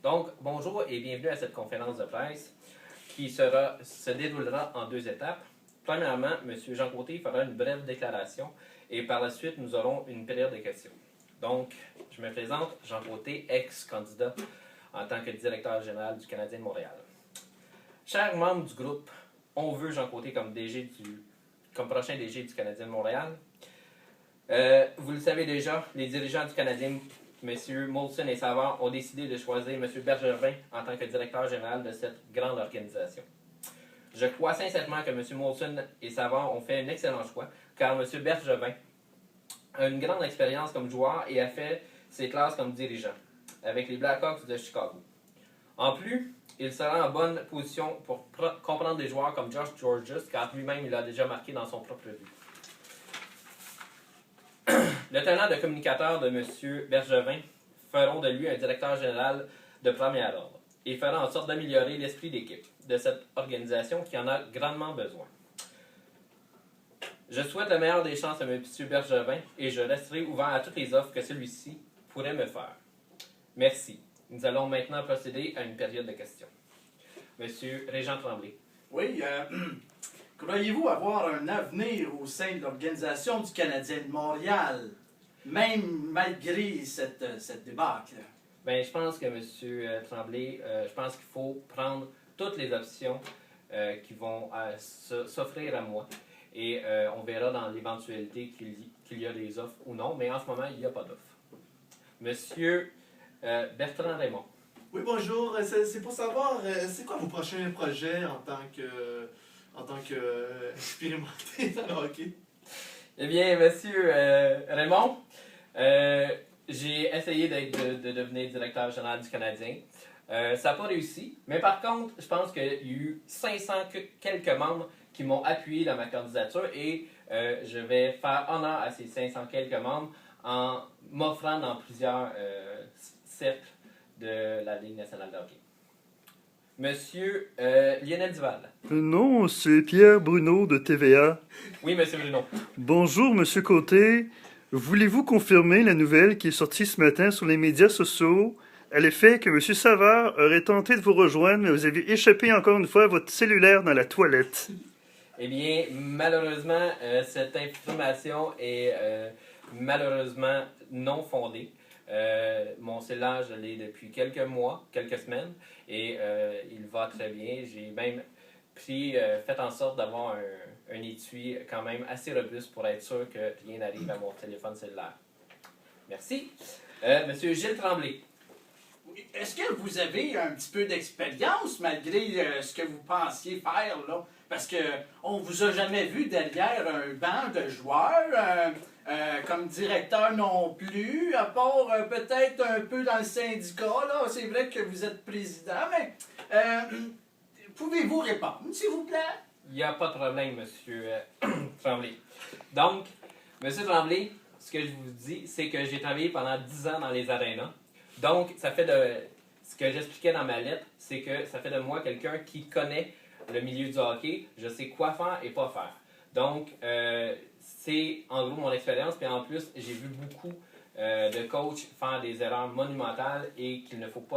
Donc, bonjour et bienvenue à cette conférence de presse qui se déroulera en deux étapes. Premièrement, M. Jean Côté fera une brève déclaration et par la suite, nous aurons une période de questions. Donc, je me présente, Jean Côté, ex-candidat en tant que directeur général du Canadien de Montréal. Chers membres du groupe, on veut Jean Côté comme prochain DG du Canadien de Montréal. Vous le savez déjà, les dirigeants du Canadien, M. Molson et Savard, ont décidé de choisir M. Bergevin en tant que directeur général de cette grande organisation. Je crois sincèrement que M. Molson et Savard ont fait un excellent choix, car M. Bergevin a une grande expérience comme joueur et a fait ses classes comme dirigeant, avec les Blackhawks de Chicago. En plus, il sera en bonne position pour comprendre des joueurs comme Josh Georges, car lui-même il a déjà marqué dans son propre but. Le talent de communicateur de M. Bergevin feront de lui un directeur général de premier ordre et fera en sorte d'améliorer l'esprit d'équipe de cette organisation qui en a grandement besoin. Je souhaite le meilleur des chances à M. Bergevin et je resterai ouvert à toutes les offres que celui-ci pourrait me faire. Merci. Nous allons maintenant procéder à une période de questions. M. Régent Tremblay. Oui, croyez-vous avoir un avenir au sein de l'organisation du Canadien de Montréal, même malgré cette débâcle? Bien, je pense que M. Tremblay, je pense qu'il faut prendre toutes les options qui vont s'offrir à moi. Et on verra dans l'éventualité qu'il y a des offres ou non, mais en ce moment, il n'y a pas d'offres. Monsieur Bertrand Raymond. Oui, bonjour. C'est pour savoir, c'est quoi vos prochains projets en tant que expérimenté dans le hockey? Eh bien, Monsieur Raymond, j'ai essayé de devenir directeur général du Canadien. Ça n'a pas réussi, mais par contre, je pense qu'il y a eu 500 quelques membres qui m'ont appuyé dans ma candidature et je vais faire honneur à ces 500 quelques membres en m'offrant dans plusieurs cercles de la Ligue nationale de hockey. Monsieur Lionel Duval. Non, c'est Pierre Bruno de TVA. Oui, Monsieur Bruno. Bonjour, Monsieur Côté. Voulez-vous confirmer la nouvelle qui est sortie ce matin sur les médias sociaux à l'effet que M. Savard aurait tenté de vous rejoindre, mais vous avez échappé encore une fois à votre cellulaire dans la toilette? Eh bien, malheureusement, cette information est malheureusement non fondée. Mon cellulaire, je l'ai depuis quelques mois, quelques semaines, et il va très bien. J'ai même fait en sorte d'avoir un étui quand même assez robuste pour être sûr que rien n'arrive à mon téléphone cellulaire. Merci. Monsieur Gilles Tremblay. Est-ce que vous avez un petit peu d'expérience malgré ce que vous pensiez faire, là? Parce qu'on ne vous a jamais vu derrière un banc de joueurs, comme directeur non plus, à part peut-être un peu dans le syndicat, là. C'est vrai que vous êtes président, mais pouvez-vous répondre, s'il vous plaît? Il n'y a pas de problème, Monsieur Tremblay. Donc, Monsieur Tremblay, ce que je vous dis, c'est que j'ai travaillé pendant 10 ans dans les arénas. Donc, ce que j'expliquais dans ma lettre, c'est que ça fait de moi quelqu'un qui connaît le milieu du hockey. Je sais quoi faire et pas faire. Donc, c'est en gros mon expérience. Puis en plus, j'ai vu beaucoup de coachs faire des erreurs monumentales et qu'il ne faut pas